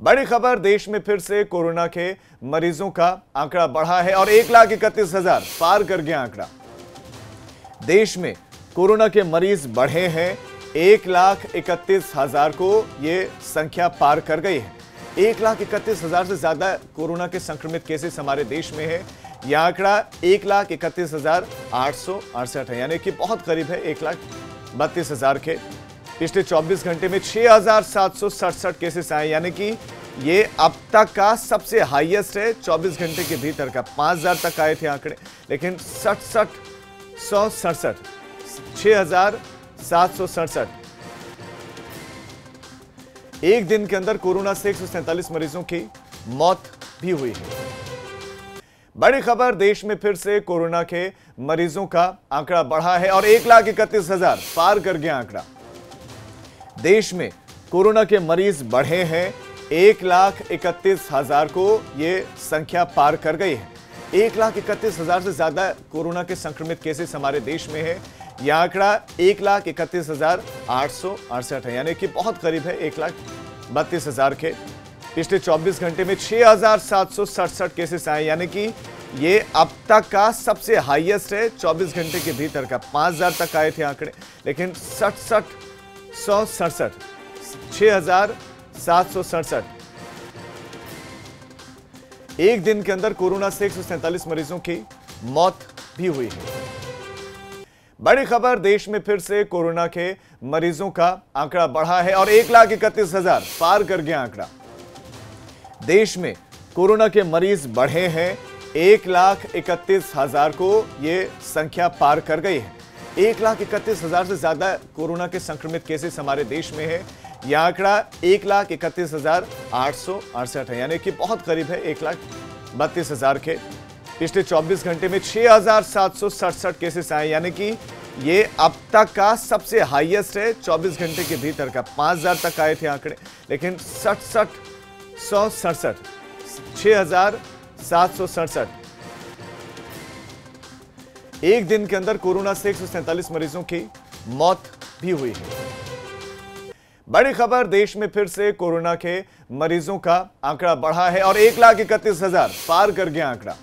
बड़ी खबर, देश में फिर से कोरोना के मरीजों का आंकड़ा बढ़ा है और 1,31,000 पार कर गया आंकड़ा। देश में कोरोना के मरीज बढ़े हैं, 1,31,000 को ये संख्या पार कर गई है। 1,31,000 से ज्यादा कोरोना के संक्रमित केसेस हमारे देश में है। यह आंकड़ा 1,31,868 है, यानी कि बहुत करीब है 1,32,000 के। पिछले 24 घंटे में 6,767 केसेस आए, यानी कि ये अब तक का सबसे हाईएस्ट है। 24 घंटे के भीतर का 5,000 तक आए थे आंकड़े, लेकिन 6,767 एक दिन के अंदर कोरोना से 147 मरीजों की मौत भी हुई है। बड़ी खबर, देश में फिर से कोरोना के मरीजों का आंकड़ा बढ़ा है और 1,31,000 पार कर गया आंकड़ा। देश में कोरोना के मरीज बढ़े हैं, 1,31,000 को ये संख्या पार कर गई है। 1,31,000 से ज्यादा कोरोना के संक्रमित केसेस हमारे देश में है। यह आंकड़ा 1,31,868 है, यानी कि बहुत करीब है 1,32,000 के। पिछले 24 घंटे में 6,767 केसेस आए, यानी कि ये अब तक का सबसे हाईएस्ट है। 24 घंटे के भीतर का 5,000 तक आए थे आंकड़े, लेकिन 6,767 एक दिन के अंदर कोरोना से 147 मरीजों की मौत भी हुई है। बड़ी खबर, देश में फिर से कोरोना के मरीजों का आंकड़ा बढ़ा है और 1,31,000 पार कर गया आंकड़ा। देश में कोरोना के मरीज बढ़े हैं, 1,31,000 को ये संख्या पार कर गई है। 1,31,000 से ज्यादा कोरोना के संक्रमित केसेस हमारे देश में है। यह आंकड़ा 1,31,868 है, यानी कि बहुत करीब है 1,32,000 के। पिछले 24 घंटे में 6,767 केसेस आए, यानी कि ये अब तक का सबसे हाईएस्ट है। 24 घंटे के भीतर का 5,000 तक आए थे आंकड़े, लेकिन 6,767 एक दिन के अंदर कोरोना से 147 मरीजों की मौत भी हुई है। बड़ी खबर, देश में फिर से कोरोना के मरीजों का आंकड़ा बढ़ा है और 1,31,000 पार कर गया आंकड़ा।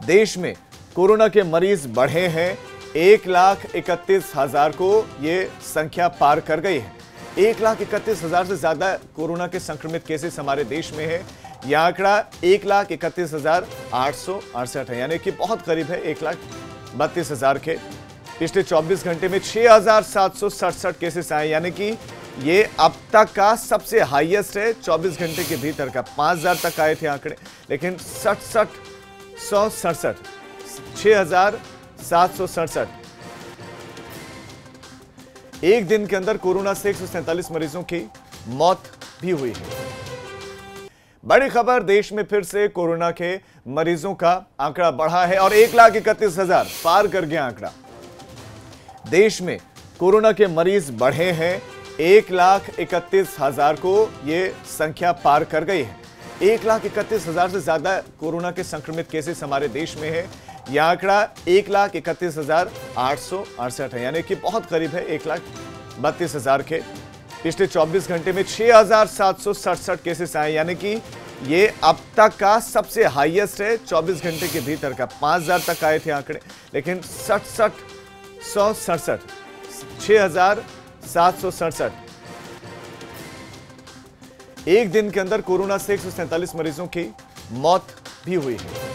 देश में कोरोना के मरीज बढ़े हैं, 1,31,000 को ये संख्या पार कर गई है। 1,31,000 से ज्यादा कोरोना के संक्रमित केसेस हमारे देश में है। यह आंकड़ा 1,31,868 है, यानी कि बहुत करीब है 1,32,000 के। पिछले 24 घंटे में 6,767 केसेस आए, यानी कि ये अब तक का सबसे हाईएस्ट है। 24 घंटे के भीतर का 5,000 तक आए थे आंकड़े, लेकिन 6,767 एक दिन के अंदर कोरोना से 147 मरीजों की मौत भी हुई है। बड़ी खबर, देश में फिर से कोरोना के मरीजों का आंकड़ा बढ़ा है और 1,31,000 पार कर गया आंकड़ा। देश में कोरोना के मरीज बढ़े हैं, 1,31,000 को ये संख्या पार कर गई है। 1,31,000 से ज्यादा कोरोना के संक्रमित केसेस हमारे देश में है। यह आंकड़ा 1,31,868 है, यानी कि बहुत करीब है 1,32,000 के। पिछले 24 घंटे में 6,767 केसेस आए, यानी कि ये अब तक का सबसे हाईएस्ट है। 24 घंटे के भीतर का 5,000 तक आए थे आंकड़े, लेकिन 6,767 एक दिन के अंदर कोरोना से 147 मरीजों की मौत भी हुई है।